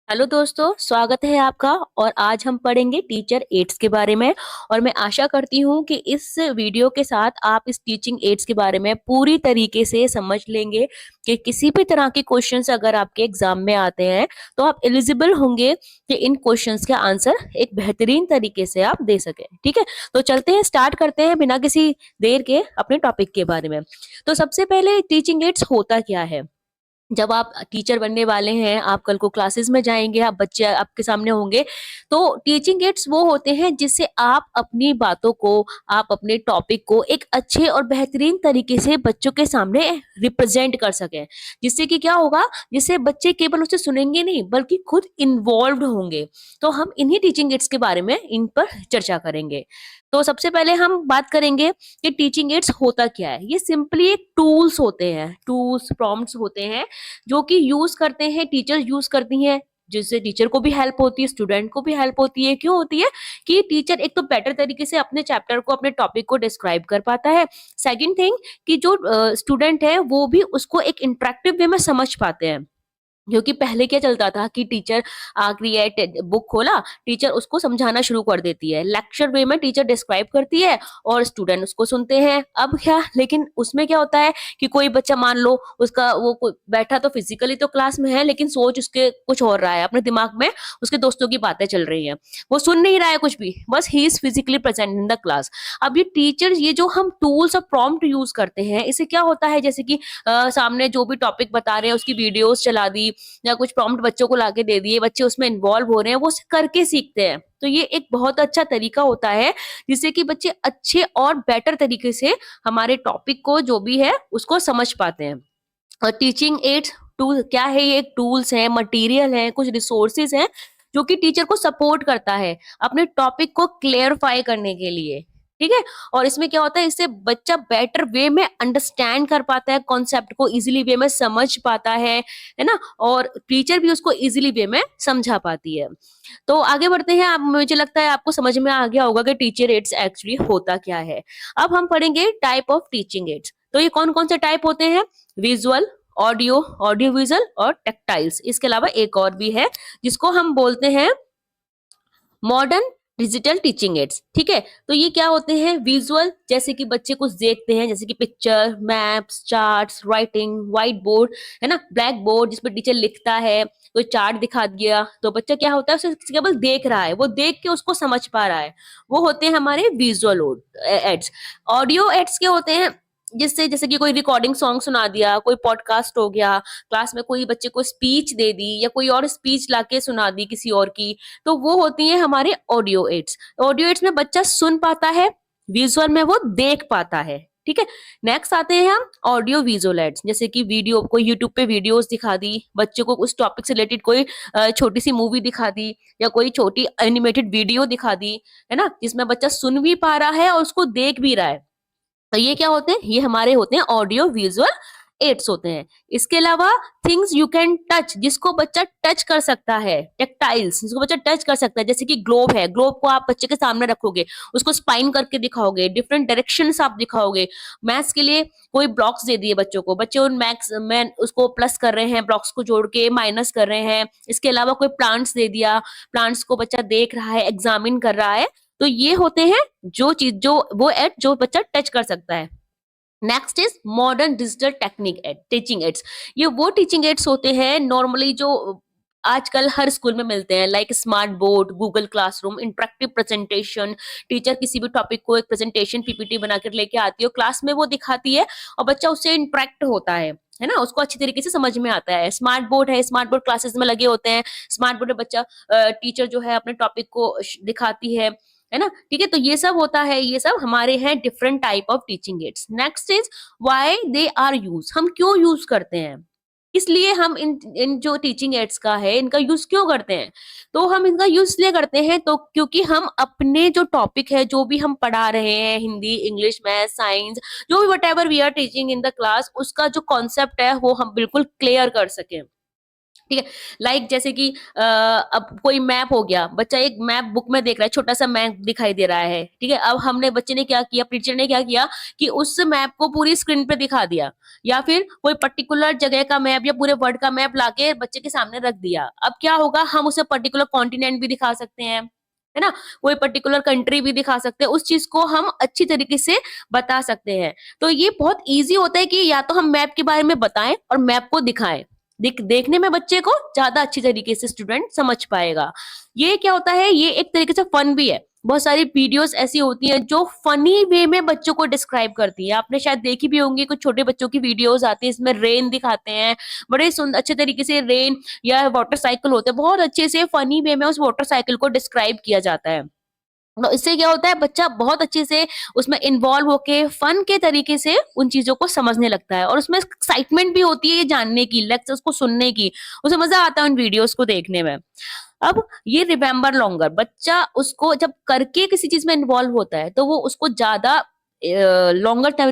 Hello दोस्तों, स्वागत है आपका। और आज हम पढ़ेंगे टीचर एड्स के बारे में। और मैं आशा करती हूँ कि इस वीडियो के साथ आप इस टीचिंग एड्स के बारे में पूरी तरीके से समझ लेंगे कि किसी भी तरह के क्वेश्चंस अगर आपके एग्जाम में आते हैं तो आप एलिजिबल होंगे कि इन क्वेश्चंस के आंसर एक बेहतरीन तरीके से आप दे सकें। ठीक है, तो चलते हैं, स्टार्ट करते हैं बिना किसी देर के अपने टॉपिक के बारे में। तो सबसे पहले टीचिंग एड्स होता क्या है। जब आप टीचर बनने वाले हैं, आप कल को क्लासेस में जाएंगे, आप बच्चे आपके सामने होंगे, तो टीचिंग एड्स वो होते हैं जिससे आप अपनी बातों को, आप अपने टॉपिक को एक अच्छे और बेहतरीन तरीके से बच्चों के सामने रिप्रेजेंट कर सकें। जिससे कि क्या होगा, जिससे बच्चे केवल उसे सुनेंगे नहीं बल्कि खुद इन्वॉल्व होंगे। तो हम इन्हीं टीचिंग एड्स के बारे में इन पर चर्चा करेंगे। तो सबसे पहले हम बात करेंगे कि टीचिंग एड्स होता क्या है। ये सिंपली एक टूल्स होते हैं, टूल्स प्रॉम्प्ट्स होते हैं जो कि यूज करते हैं, टीचर यूज करती हैं, जिससे टीचर को भी हेल्प होती है, स्टूडेंट को भी हेल्प होती है। क्यों होती है? कि टीचर एक तो बेटर तरीके से अपने चैप्टर को, अपने टॉपिक को डिस्क्राइब कर पाता है। सेकंड थिंग, कि जो स्टूडेंट है वो भी उसको एक इंटरेक्टिव वे में समझ पाते हैं। क्योंकि पहले क्या चलता था कि टीचर आखिरी है, बुक खोला, टीचर उसको समझाना शुरू कर देती है, लेक्चर वे में टीचर डिस्क्राइब करती है और स्टूडेंट उसको सुनते हैं। अब क्या, लेकिन उसमें क्या होता है कि कोई बच्चा मान लो उसका बैठा तो फिजिकली तो क्लास में है, लेकिन सोच उसके कुछ और रहा है, अपने दिमाग में उसके दोस्तों की बातें चल रही हैं, वो सुन नहीं रहा है कुछ भी, बस he is physically present in the class. अब ये टीचर, ये जो हम टूल्स और प्रॉम्प्ट यूज करते हैं, इससे क्या होता है, जैसे कि सामने जो भी टॉपिक बता रहे हैं उसकी वीडियोस चला दी या कुछ प्रॉम्प्ट बच्चों को लाके दे दिए, बच्चे उसमें इन्वॉल्व हो रहे हैं, वो करके सीखते हैं। तो ये एक बहुत अच्छा तरीका होता है जिससे कि बच्चे अच्छे और बेटर तरीके से हमारे टॉपिक को, जो भी है, उसको समझ पाते हैं। और टीचिंग एड्स टूल क्या है? ये एक टूल्स है, मटेरियल है, कुछ रिसोर्सेज हैं जो कि टीचर को सपोर्ट करता है अपने टॉपिक को क्लेरिफाई करने के लिए। ठीक है, और इसमें क्या होता है, इससे बच्चा बेटर वे में अंडरस्टैंड कर पाता है, कॉन्सेप्ट को इजीली वे में समझ पाता है ना, और टीचर भी उसको इजीली वे में समझा पाती है। तो आगे बढ़ते हैं। अब मुझे लगता है आपको समझ में आ गया होगा कि टीचर एड्स एक्चुअली होता क्या है। अब हम पढ़ेंगे टाइप ऑफ टीचिंग एड्स। तो ये कौन कौन से टाइप होते हैं? विजुअल, ऑडियो, ऑडियो विजुअल और टेक्टाइल्स। इसके अलावा एक और भी है जिसको हम बोलते हैं मॉडर्न डिजिटल टीचिंग एड्स। ठीक है, तो ये क्या होते हैं? विजुअल, जैसे कि बच्चे कुछ देखते हैं, जैसे कि picture, maps, charts, writing, white board, है ना, ब्लैक बोर्ड जिस पर टीचर लिखता है, कोई चार्ट दिखा दिया, तो बच्चा क्या होता है, उसे केवल देख रहा है, वो देख के उसको समझ पा रहा है। वो होते हैं हमारे विजुअल एड्स। ऑडियो एड्स क्या होते हैं? जिससे, जैसे कि कोई रिकॉर्डिंग सॉन्ग सुना दिया, कोई पॉडकास्ट हो गया, क्लास में कोई बच्चे को स्पीच दे दी या कोई और स्पीच लाके सुना दी किसी और की, तो वो होती है हमारे ऑडियो एड्स। ऑडियो एड्स में बच्चा सुन पाता है, विजुअल में वो देख पाता है। ठीक है, नेक्स्ट आते हैं हम ऑडियो विजुअल एड्स। जैसे कि वीडियो, कोई यूट्यूब पे वीडियोस दिखा दी, बच्चों को उस टॉपिक से रिलेटेड कोई छोटी सी मूवी दिखा दी या कोई छोटी एनिमेटेड वीडियो दिखा दी, है ना, जिसमें बच्चा सुन भी पा रहा है और उसको देख भी रहा है। तो ये क्या होते हैं? ये हमारे होते हैं ऑडियो विजुअल एड्स होते हैं। इसके अलावा थिंग्स यू कैन टच, जिसको बच्चा टच कर सकता है, टेक्टाइल्स, जिसको बच्चा टच कर सकता है, जैसे कि ग्लोब है, ग्लोब को आप बच्चे के सामने रखोगे, उसको स्पाइन करके दिखाओगे, डिफरेंट डायरेक्शंस आप दिखाओगे। मैथ्स के लिए कोई ब्लॉक्स दे दिए बच्चों को, बच्चे उन मैथ्स में उसको प्लस कर रहे हैं, ब्लॉक्स को जोड़ के माइनस कर रहे हैं। इसके अलावा कोई प्लांट्स दे दिया, प्लांट्स को बच्चा देख रहा है, एग्जामिन कर रहा है। तो ये होते हैं जो चीज, जो वो एड जो बच्चा टच कर सकता है। Next is modern digital technique aid teaching aids. ये वो टीचिंग एड्स होते हैं नॉर्मली जो आजकल हर स्कूल में मिलते हैं, like smart board, Google classroom, interactive presentation. Teacher किसी भी टॉपिक को एक प्रेजेंटेशन पीपीटी बनाकर लेके आती है, क्लास में वो दिखाती है और बच्चा उससे इंटरेक्ट होता है ना, उसको अच्छी तरीके से समझ में आता है। स्मार्ट बोर्ड है, स्मार्ट बोर्ड क्लासेस में लगे होते हैं। स्मार्ट बोर्ड में बच्चा, टीचर जो है अपने टॉपिक को दिखाती है ना। ठीक है, तो ये सब होता है, ये सब हमारे हैं different type of teaching aids. Next is why they are use, हम क्यों यूज करते हैं, इसलिए हम इन इन जो टीचिंग एड्स का है, इनका यूज क्यों करते हैं। तो हम इनका यूज इसलिए करते हैं तो क्योंकि हम अपने जो टॉपिक है, जो भी हम पढ़ा रहे हैं, हिंदी, इंग्लिश, मैथ, साइंस, जो भी whatever we are teaching in the class, उसका जो कॉन्सेप्ट है वो हम बिल्कुल क्लियर कर सकें। ठीक है। जैसे कि अब कोई मैप हो गया, बच्चा एक मैप बुक में देख रहा है, छोटा सा मैप दिखाई दे रहा है, ठीक है। अब हमने बच्चे ने क्या किया, टीचर ने क्या किया कि उस मैप को पूरी स्क्रीन पे दिखा दिया, या फिर कोई पर्टिकुलर जगह का मैप या पूरे वर्ल्ड का मैप लाके बच्चे के सामने रख दिया। अब क्या होगा, हम उसे पर्टिकुलर कॉन्टिनेंट भी दिखा सकते हैं, है ना, कोई पर्टिकुलर कंट्री भी दिखा सकते हैं, उस चीज को हम अच्छी तरीके से बता सकते हैं। तो ये बहुत ईजी होता है कि या तो हम मैप के बारे में बताएं और मैप को दिखाएं, देखने में बच्चे को ज्यादा अच्छी तरीके से स्टूडेंट समझ पाएगा। ये क्या होता है, ये एक तरीके से फन भी है। बहुत सारी वीडियोस ऐसी होती हैं जो फनी वे में बच्चों को डिस्क्राइब करती है। आपने शायद देखी भी होंगी, कुछ छोटे बच्चों की वीडियोस आती है, इसमें रेन दिखाते हैं, बड़े सुंदर अच्छे तरीके से रेन या वाटर साइकिल होते हैं, बहुत अच्छे से फनी वे में उस वाटर साइकिल को डिस्क्राइब किया जाता है। तो इससे क्या होता है, बच्चा बहुत अच्छे से उसमें इन्वॉल्व होके फन के तरीके से उन चीजों को समझने लगता है, और उसमें एक्साइटमेंट भी होती है ये जानने की, लेक्चर्स को सुनने की, उसे मजा आता है उन वीडियोस को देखने में। अब ये रिमेम्बर लॉन्गर, बच्चा उसको जब करके किसी चीज में इन्वॉल्व होता है तो वो उसको ज्यादा लॉन्गर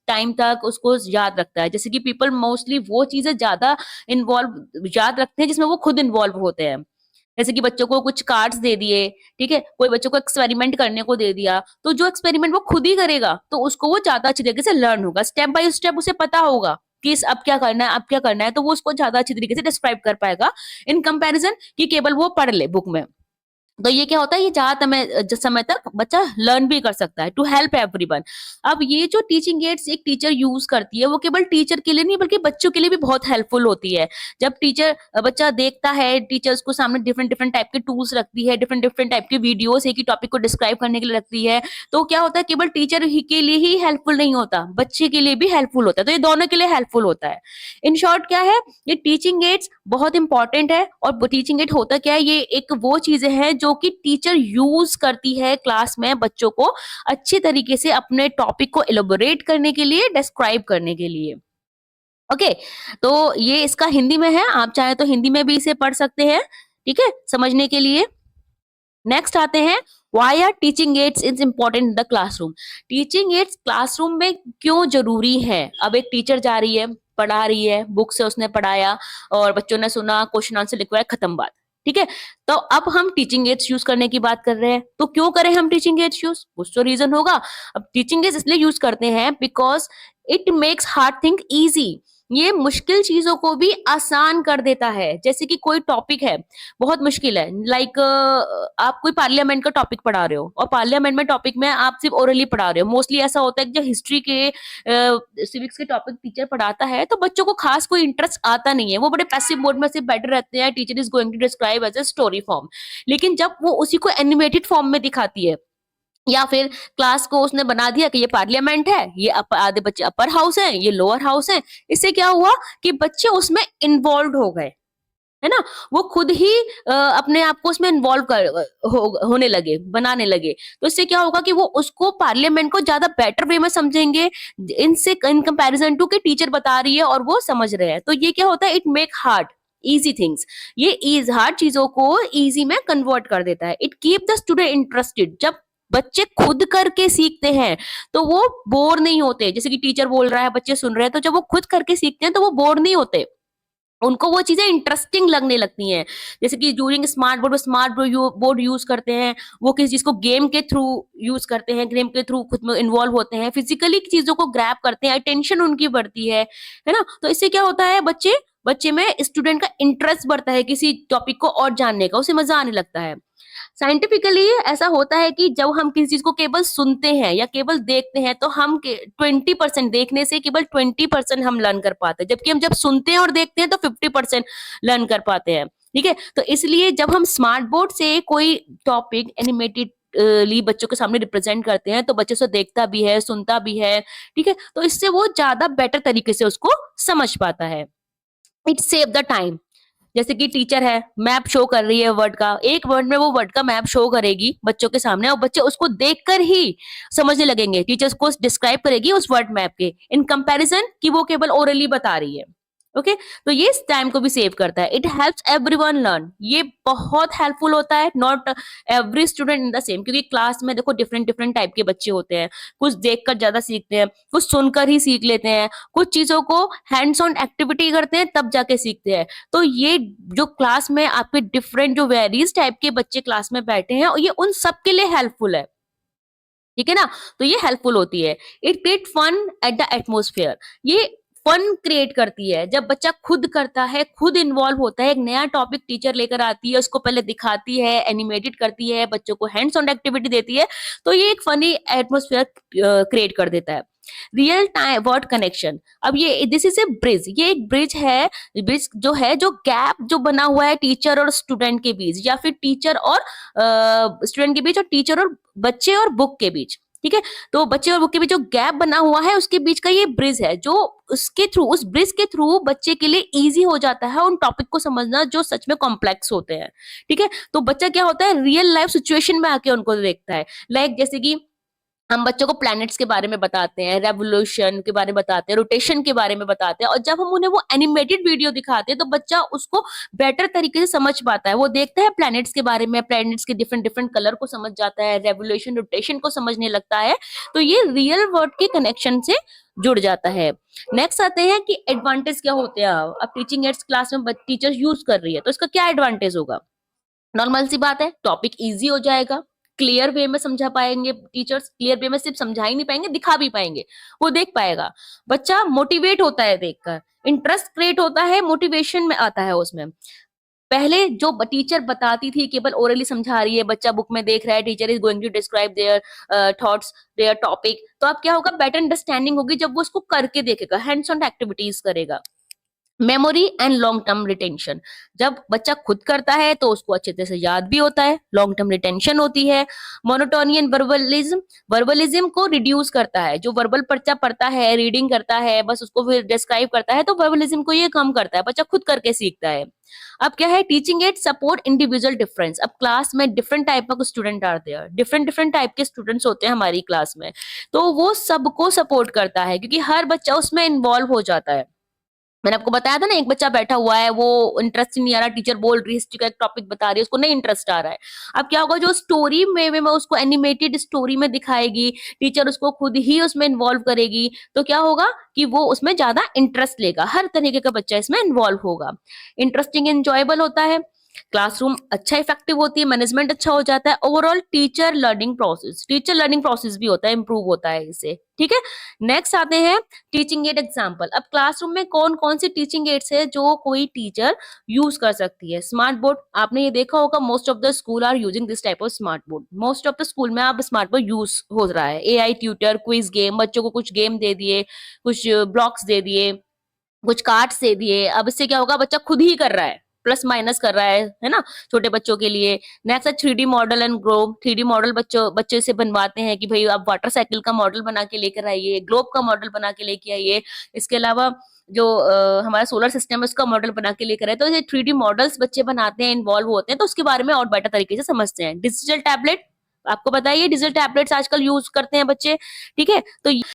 टाइम तक उसको याद रखता है। जैसे कि पीपल मोस्टली वो चीजें ज्यादा इन्वॉल्व याद रखते हैं जिसमें वो खुद इन्वॉल्व होते हैं। जैसे कि बच्चों को कुछ कार्ड्स दे दिए, ठीक है, कोई बच्चों को एक्सपेरिमेंट करने को दे दिया, तो जो एक्सपेरिमेंट वो खुद ही करेगा तो उसको वो ज्यादा अच्छी तरीके से लर्न होगा, स्टेप बाय स्टेप उसे पता होगा कि अब क्या करना है, अब क्या करना है, तो वो उसको ज्यादा अच्छी तरीके से डिस्क्राइब कर पाएगा इन कंपैरिजन कि केवल वो पढ़ ले बुक में। तो ये क्या होता है, ये ज्यादा समय तक बच्चा लर्न भी कर सकता है, टू हेल्प एवरीवन। अब ये जो टीचिंग एड्स एक टीचर यूज करती है, वो केवल टीचर के लिए नहीं बल्कि बच्चों के लिए भी बहुत हेल्पफुल होती है। जब बच्चा देखता है, टीचर्स को सामने डिफरेंट डिफरेंट टाइप के टूल्स रखती है, डिफरेंट डिफरेंट टाइप के वीडियोस एक ही टॉपिक को डिस्क्राइब करने के लिए रखती है, तो क्या होता है, केवल टीचर ही के लिए ही हेल्पफुल नहीं होता, बच्चे के लिए भी हेल्पफुल होता है, तो ये दोनों के लिए हेल्पफुल होता है। इन शॉर्ट क्या है, ये टीचिंग एड्स बहुत इंपॉर्टेंट है। और टीचिंग एड होता क्या है, ये एक वो चीजें हैं जो कि टीचर यूज करती है क्लास में बच्चों को अच्छे तरीके से अपने टॉपिक को एलोबोरेट करने के लिए, डिस्क्राइब करने के लिए। ओके, तो ये इसका हिंदी में है, आप चाहे तो हिंदी में भी इसे पढ़ सकते हैं, ठीक है, समझने के लिए। नेक्स्ट आते हैं, why are teaching aids is important in the classroom. Teaching aids classroom में क्यों जरूरी है। अब एक टीचर जा रही है, पढ़ा रही है, बुक से उसने पढ़ाया और बच्चों ने सुना, क्वेश्चन आंसर लिखवाया, खत्म बात, ठीक है। तो अब हम टीचिंग एड्स यूज करने की बात कर रहे हैं, तो क्यों करें हम टीचिंग एड्स यूज, कुछ तो रीजन होगा। अब टीचिंग एड्स इसलिए यूज करते हैं because it makes hard thing easy. ये मुश्किल चीजों को भी आसान कर देता है। जैसे कि कोई टॉपिक है, बहुत मुश्किल है, लाइक आप कोई पार्लियामेंट का टॉपिक पढ़ा रहे हो, और पार्लियामेंट में टॉपिक में आप सिर्फ ओरली पढ़ा रहे हो। मोस्टली ऐसा होता है कि जो हिस्ट्री के सिविक्स के टॉपिक टीचर पढ़ाता है तो बच्चों को खास कोई इंटरेस्ट आता नहीं है, वो बड़े पैसिव मोड में सिर्फ बैठे रहते हैं, teacher is going to describe as a story form. लेकिन जब वो उसी को एनिमेटेड फॉर्म में दिखाती है, या फिर क्लास को उसने बना दिया कि ये पार्लियामेंट है, ये आधे बच्चे अपर हाउस है, ये लोअर हाउस है, इससे क्या हुआ कि बच्चे उसमें इन्वॉल्व हो गए, है ना, वो खुद ही अपने आप को उसमें इन्वॉल्व होने लगे, बनाने लगे। तो इससे क्या होगा कि वो उसको पार्लियामेंट को ज्यादा बेटर वे में समझेंगे, इनसे इन कंपैरिजन टू कि टीचर बता रही है और वो समझ रहे हैं। तो ये क्या होता है, it make hard easy things, ये इज हार्ड चीजों को इजी में कन्वर्ट कर देता है। It keep the student interested. जब बच्चे खुद करके सीखते हैं तो वो बोर नहीं होते। जैसे कि टीचर बोल रहा है, बच्चे सुन रहे हैं, तो जब वो खुद करके सीखते हैं तो वो बोर नहीं होते, उनको वो चीजें इंटरेस्टिंग लगने लगती हैं। जैसे कि during smart board, smart board use करते हैं, वो किसी चीज को गेम के थ्रू यूज करते हैं, गेम के थ्रू खुद में इन्वॉल्व होते हैं, फिजिकली चीजों को ग्रैब करते हैं, अटेंशन उनकी बढ़ती है ना। तो इससे क्या होता है, बच्चे में स्टूडेंट का इंटरेस्ट बढ़ता है किसी टॉपिक को और जानने का, उसे मजा आने लगता है। साइंटिफिकली ऐसा होता है कि जब हम किसी चीज को केवल सुनते हैं या केवल देखते हैं तो हम 20% देखने से केवल 20% हम लर्न कर पाते हैं, जबकि हम जब सुनते हैं और देखते हैं तो 50% लर्न कर पाते हैं, ठीक है। तो इसलिए जब हम स्मार्ट बोर्ड से कोई टॉपिक एनिमेटेड ली बच्चों के सामने रिप्रेजेंट करते हैं तो बच्चे से देखता भी है, सुनता भी है, ठीक है। तो इससे वो ज्यादा बेटर तरीके से उसको समझ पाता है। It save the time. जैसे कि टीचर है, मैप शो कर रही है वर्ड का, एक वर्ड में वो वर्ड का मैप शो करेगी बच्चों के सामने, और बच्चे उसको देखकर ही समझने लगेंगे, टीचर्स को डिस्क्राइब करेगी उस वर्ड मैप के, इन कंपैरिजन कि वो केवल ओरली बता रही है। ओके तो ये इस टाइम को भी सेव करता है। इट हेल्प्स एवरीवन लर्न, ये बहुत हेल्पफुल होता है। Not every student in the same, क्योंकि क्लास में देखो डिफरेंट डिफरेंट टाइप के बच्चे होते हैं। कुछ देखकर ज्यादा सीखते हैं, कुछ सुनकर ही सीख लेते हैं, कुछ चीजों को हैंड्स ऑन एक्टिविटी करते हैं तब जाके सीखते हैं। तो ये जो क्लास में आपके डिफरेंट जो वेरियस टाइप के बच्चे क्लास में बैठे हैं, ये उन सबके लिए हेल्पफुल है। ठीक है ना, तो ये हेल्पफुल होती है। It create fun at the atmosphere, ये फन क्रिएट करती है जब बच्चा खुद करता है, खुद इन्वॉल्व होता है। एक नया टॉपिक टीचर लेकर आती है, उसको पहले दिखाती है, एनिमेटेड करती है, बच्चों को हैंड्स ऑन एक्टिविटी देती है, तो ये एक फनी एटमोस्फेयर क्रिएट कर देता है। रियल टाइम वर्ड कनेक्शन, अब ये दिस इज ए ब्रिज, ये एक ब्रिज है। ब्रिज जो है, जो गैप जो बना हुआ है टीचर और स्टूडेंट के बीच, या फिर टीचर और स्टूडेंट के बीच, और टीचर और बच्चे और बुक के बीच। ठीक है, तो बच्चे और बुक के बीच जो गैप बना हुआ है, उसके बीच का ये ब्रिज है, जो उसके थ्रू, उस ब्रिज के थ्रू बच्चे के लिए इजी हो जाता है उन टॉपिक को समझना जो सच में कॉम्प्लेक्स होते हैं। ठीक है, तो बच्चा क्या होता है, रियल लाइफ सिचुएशन में आके उनको देखता है। लाइक जैसे कि हम बच्चों को प्लैनेट्स के बारे में बताते हैं, रेवोल्यूशन के बारे में बताते हैं, रोटेशन के बारे में बताते हैं, और जब हम उन्हें वो एनिमेटेड वीडियो दिखाते हैं तो बच्चा उसको बेटर तरीके से समझ पाता है। वो देखता है प्लैनेट्स के बारे में, प्लैनेट्स के डिफरेंट डिफरेंट कलर को समझ जाता है, रेवोल्यूशन रोटेशन को समझने लगता है। तो ये रियल वर्ल्ड के कनेक्शन से जुड़ जाता है। नेक्स्ट आते हैं कि एडवांटेज क्या होते हैं। अब टीचिंग एड्स क्लास में टीचर यूज कर रही है, तो इसका क्या एडवांटेज होगा। नॉर्मल सी बात है, टॉपिक इजी हो जाएगा, क्लियर वे में समझा पाएंगे टीचर्स। क्लियर वे में सिर्फ समझा ही नहीं पाएंगे, दिखा भी पाएंगे, वो देख पाएगा। बच्चा मोटिवेट होता है देखकर, इंटरेस्ट क्रिएट होता है, मोटिवेशन में आता है उसमें। पहले जो टीचर बताती थी, केवल ओरली समझा रही है, बच्चा बुक में देख रहा है, teacher is going to describe their thoughts, their topic, तो अब क्या होगा, बेटर अंडरस्टैंडिंग होगी जब वो उसको करके देखेगा, हैंड्स ऑन एक्टिविटीज करेगा। Memory and long term retention, जब बच्चा खुद करता है तो उसको अच्छे तरह से याद भी होता है, लॉन्ग टर्म रिटेंशन होती है। मोनोटोनी एंड वर्बलिज्म, वर्बलिज्म को रिड्यूस करता है। जो वर्बल बच्चा पढ़ता है, रीडिंग करता है, बस उसको फिर डिस्क्राइब करता है, तो वर्बलिज्म को ये कम करता है, बच्चा खुद करके सीखता है। अब क्या है, teaching add support individual difference. अब क्लास में डिफरेंट टाइप ऑफ स्टूडेंट आते हैं, डिफरेंट डिफरेंट टाइप के स्टूडेंट्स होते हैं हमारी क्लास में, तो वो सबको सपोर्ट करता है, क्योंकि हर बच्चा उसमें इन्वॉल्व हो जाता है। मैंने आपको बताया था ना, एक बच्चा बैठा हुआ है, वो इंटरेस्ट नहीं आ रहा, टीचर बोल रही है, हिस्ट्री का एक टॉपिक बता रही है, उसको नहीं इंटरेस्ट आ रहा है। अब क्या होगा, जो स्टोरी में उसको एनिमेटेड स्टोरी में दिखाएगी, टीचर उसको खुद ही उसमें इन्वॉल्व करेगी, तो क्या होगा कि वो उसमें ज्यादा इंटरेस्ट लेगा, हर तरीके का बच्चा इसमें इन्वॉल्व होगा। इंटरेस्टिंग एंजॉयबल होता है, क्लासरूम अच्छा इफेक्टिव होती है, मैनेजमेंट अच्छा हो जाता है, ओवरऑल टीचर लर्निंग प्रोसेस भी होता है, इंप्रूव होता है इससे। ठीक है, नेक्स्ट आते हैं टीचिंग एड एग्जाम्पल। अब क्लासरूम में कौन कौन सी टीचिंग एड्स है जो कोई टीचर यूज कर सकती है। स्मार्ट बोर्ड, आपने ये देखा होगा, most of the school are using this type of smart board. Most of the school में आप स्मार्ट बोर्ड यूज हो रहा है। एआई ट्यूटर, क्विज गेम, बच्चों को कुछ गेम दे दिए, कुछ ब्लॉक्स दे दिए, कुछ कार्ड्स दे दिए। अब इससे क्या होगा, बच्चा खुद ही कर रहा है, प्लस माइनस कर रहा है ना, छोटे बच्चों के लिए। नेक्स्ट है 3D model and globe. 3D model बच्चे से बनवाते हैं कि भाई आप वाटर साइकिल का मॉडल बना के लेकर आइए, ग्लोब का मॉडल बना के लेके आइए। इसके अलावा जो हमारा सोलर सिस्टम है उसका मॉडल बना के लेकर आए। तो ये 3D मॉडल्स बच्चे बनाते हैं, इन्वॉल्व होते हैं, तो उसके बारे में और बेटर तरीके से समझते हैं। डिजिटल टैबलेट, आपको बताइए डिजिटल टैबलेट्स आजकल यूज करते हैं बच्चे। ठीक है, तो